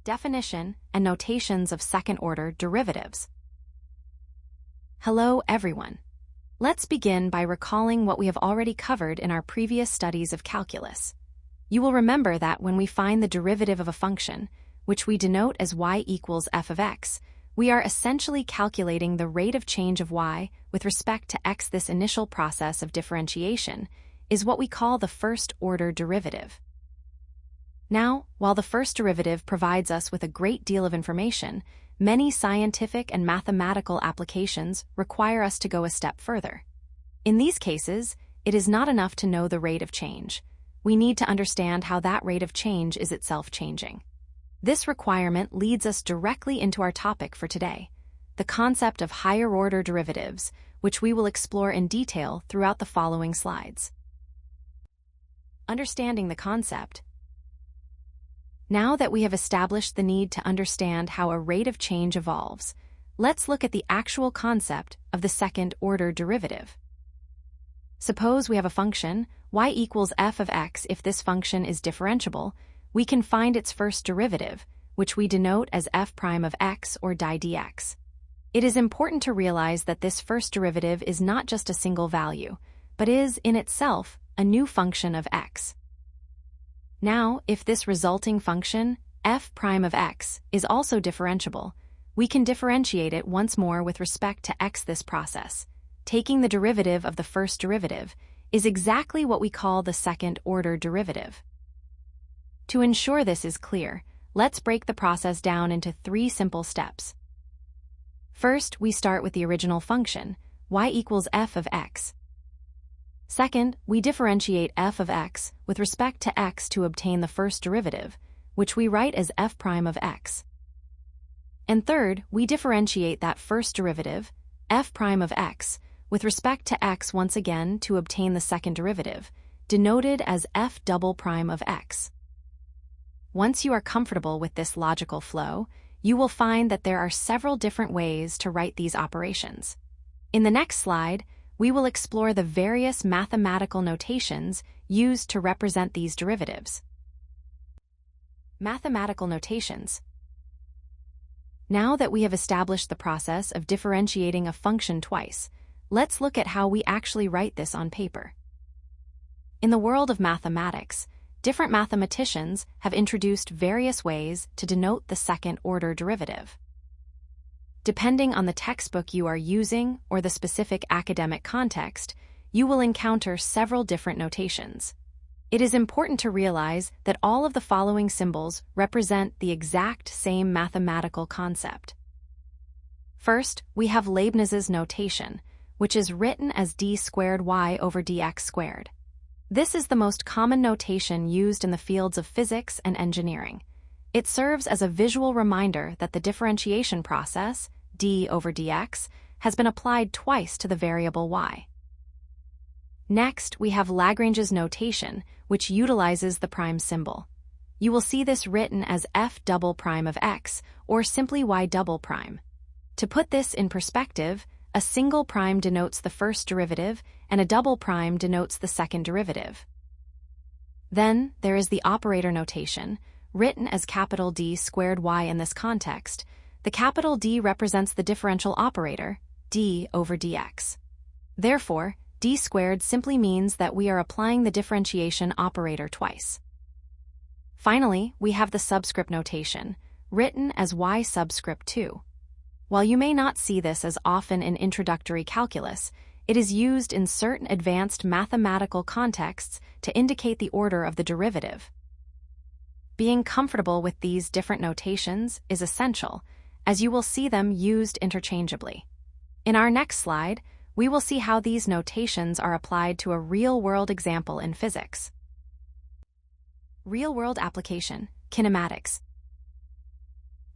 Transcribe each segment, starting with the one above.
Definition and notations of second-order derivatives. Hello, everyone. Let's begin by recalling what we have already covered in our previous studies of calculus. You will remember that when we find the derivative of a function, which we denote as y equals f of x, we are essentially calculating the rate of change of y with respect to x. This initial process of differentiation is what we call the first-order derivative. Now, while the first derivative provides us with a great deal of information, many scientific and mathematical applications require us to go a step further. In these cases, it is not enough to know the rate of change. We need to understand how that rate of change is itself changing. This requirement leads us directly into our topic for today, the concept of higher-order derivatives, which we will explore in detail throughout the following slides. Understanding the concept. Now that we have established the need to understand how a rate of change evolves, let's look at the actual concept of the second-order derivative. Suppose we have a function, y equals f of x. If this function is differentiable, we can find its first derivative, which we denote as f prime of x or di dx. It is important to realize that this first derivative is not just a single value, but is, in itself, a new function of x. Now, if this resulting function, f prime of x, is also differentiable, we can differentiate it once more with respect to x. This process, taking the derivative of the first derivative, is exactly what we call the second-order derivative. To ensure this is clear, let's break the process down into 3 simple steps. First, we start with the original function, y equals f of x. Second, we differentiate f of x with respect to x to obtain the first derivative, which we write as f prime of x. And third, we differentiate that first derivative, f prime of x, with respect to x once again to obtain the second derivative, denoted as f double prime of x. Once you are comfortable with this logical flow, you will find that there are several different ways to write these operations. In the next slide, we will explore the various mathematical notations used to represent these derivatives. Mathematical notations. Now that we have established the process of differentiating a function twice, let's look at how we actually write this on paper. In the world of mathematics, different mathematicians have introduced various ways to denote the second-order derivative. Depending on the textbook you are using or the specific academic context, you will encounter several different notations. It is important to realize that all of the following symbols represent the exact same mathematical concept. First, we have Leibniz's notation, which is written as d squared y over dx squared. This is the most common notation used in the fields of physics and engineering. It serves as a visual reminder that the differentiation process, d over dx, has been applied twice to the variable y. Next, we have Lagrange's notation, which utilizes the prime symbol. You will see this written as f double prime of x, or simply y double prime. To put this in perspective, a single prime denotes the first derivative, and a double prime denotes the second derivative. Then, there is the operator notation, written as capital D squared y. In this context, the capital D represents the differential operator, d over dx. Therefore, d squared simply means that we are applying the differentiation operator twice. Finally, we have the subscript notation, written as y subscript 2. While you may not see this as often in introductory calculus, it is used in certain advanced mathematical contexts to indicate the order of the derivative. Being comfortable with these different notations is essential, as you will see them used interchangeably. In our next slide, we will see how these notations are applied to a real-world example in physics. Real-world application, kinematics.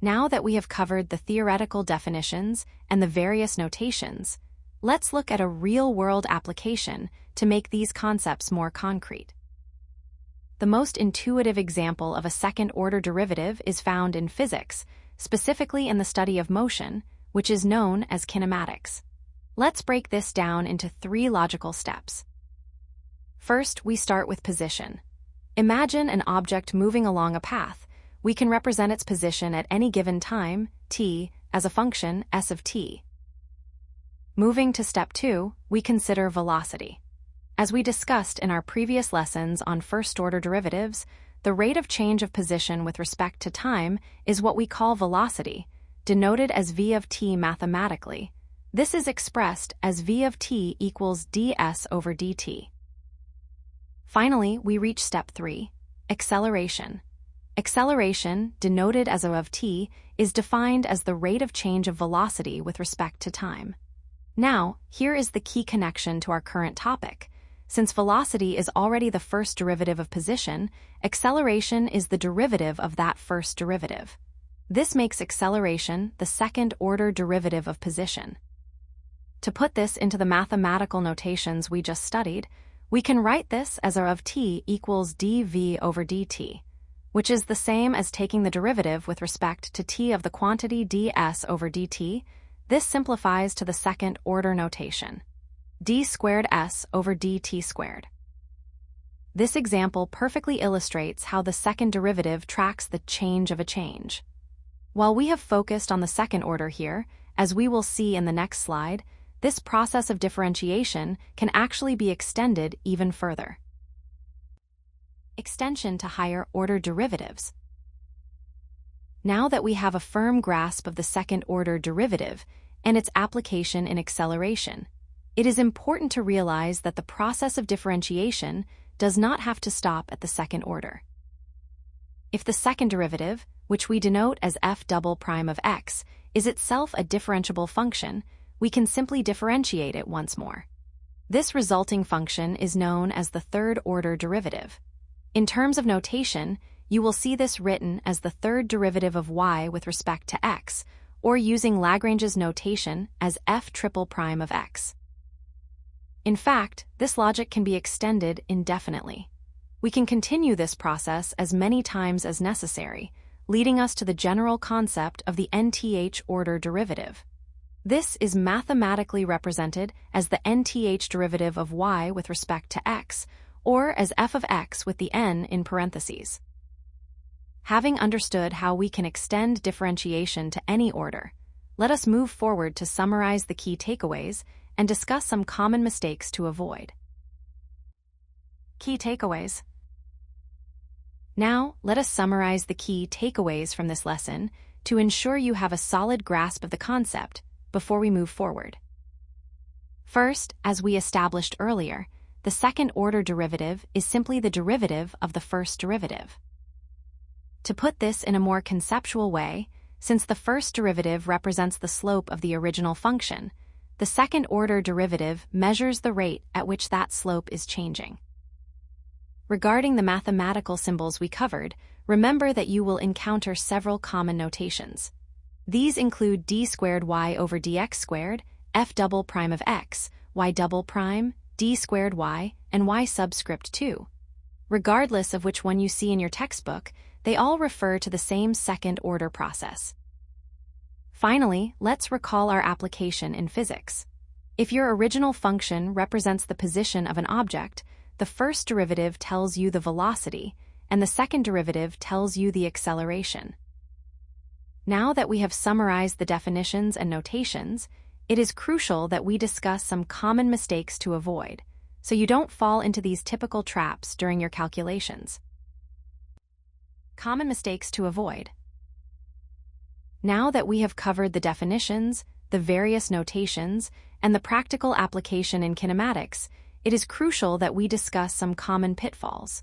Now that we have covered the theoretical definitions and the various notations, let's look at a real-world application to make these concepts more concrete. The most intuitive example of a second-order derivative is found in physics, specifically in the study of motion, which is known as kinematics. Let's break this down into 3 logical steps. First, we start with position. Imagine an object moving along a path, we can represent its position at any given time, t, as a function s of t. Moving to step 2, we consider velocity. As we discussed in our previous lessons on first-order derivatives, the rate of change of position with respect to time is what we call velocity, denoted as v of t mathematically. This is expressed as v of t equals ds over dt. Finally, we reach step 3, acceleration. Acceleration, denoted as o of t, is defined as the rate of change of velocity with respect to time. Now, here is the key connection to our current topic. Since velocity is already the first derivative of position, acceleration is the derivative of that first derivative. This makes acceleration the second-order derivative of position. To put this into the mathematical notations we just studied, we can write this as o of t equals dv over dt, which is the same as taking the derivative with respect to t of the quantity ds over dt. This simplifies to the second-order notation, d squared s over dt squared. This example perfectly illustrates how the second derivative tracks the change of a change. While we have focused on the second order here, as we will see in the next slide, this process of differentiation can actually be extended even further. Extension to higher-order derivatives. Now that we have a firm grasp of the second-order derivative and its application in acceleration, it is important to realize that the process of differentiation does not have to stop at the second order. If the second derivative, which we denote as f double prime of x, is itself a differentiable function, we can simply differentiate it once more. This resulting function is known as the third-order derivative. In terms of notation, you will see this written as the third derivative of y with respect to x, or using Lagrange's notation as f triple prime of x. In fact, this logic can be extended indefinitely. We can continue this process as many times as necessary, leading us to the general concept of the nth order derivative. This is mathematically represented as the nth derivative of y with respect to x, or as f of x with the n in parentheses. Having understood how we can extend differentiation to any order, let us move forward to summarize the key takeaways and discuss some common mistakes to avoid. Key takeaways. Now, let us summarize the key takeaways from this lesson to ensure you have a solid grasp of the concept before we move forward. First, as we established earlier, the second-order derivative is simply the derivative of the first derivative. To put this in a more conceptual way, since the first derivative represents the slope of the original function, the second-order derivative measures the rate at which that slope is changing. Regarding the mathematical symbols we covered, remember that you will encounter several common notations. These include d squared y over dx squared, f double prime of x, y double prime, d squared y, and y subscript 2. Regardless of which one you see in your textbook, they all refer to the same second-order process. Finally, let's recall our application in physics. If your original function represents the position of an object, the first derivative tells you the velocity, and the second derivative tells you the acceleration. Now that we have summarized the definitions and notations, it is crucial that we discuss some common mistakes to avoid, so you don't fall into these typical traps during your calculations. Common mistakes to avoid. Now that we have covered the definitions, the various notations, and the practical application in kinematics, it is crucial that we discuss some common pitfalls.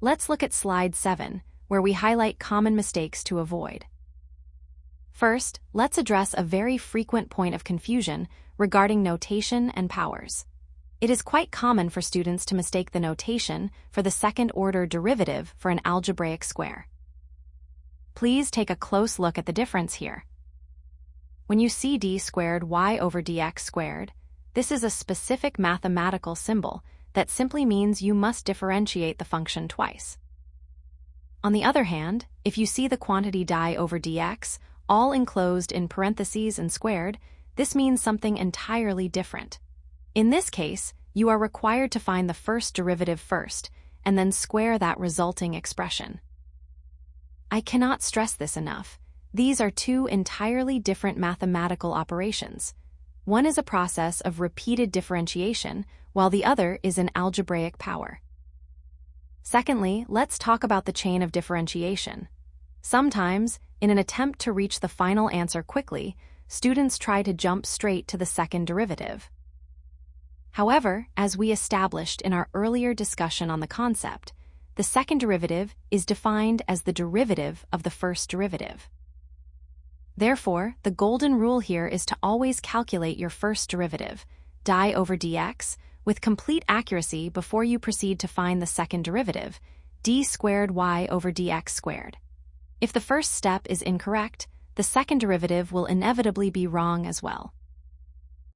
Let's look at slide 7, where we highlight common mistakes to avoid. First, let's address a very frequent point of confusion regarding notation and powers. It is quite common for students to mistake the notation for the second-order derivative for an algebraic square. Please take a close look at the difference here. When you see d squared y over dx squared, this is a specific mathematical symbol that simply means you must differentiate the function twice. On the other hand, if you see the quantity di over dx, all enclosed in parentheses and squared, this means something entirely different. In this case, you are required to find the first derivative first, and then square that resulting expression. I cannot stress this enough. These are two entirely different mathematical operations. One is a process of repeated differentiation, while the other is an algebraic power. Secondly, let's talk about the chain of differentiation. Sometimes, in an attempt to reach the final answer quickly, students try to jump straight to the second derivative. However, as we established in our earlier discussion on the concept, the second derivative is defined as the derivative of the first derivative. Therefore, the golden rule here is to always calculate your first derivative, di over dx, with complete accuracy before you proceed to find the second derivative, d squared y over dx squared. If the first step is incorrect, the second derivative will inevitably be wrong as well.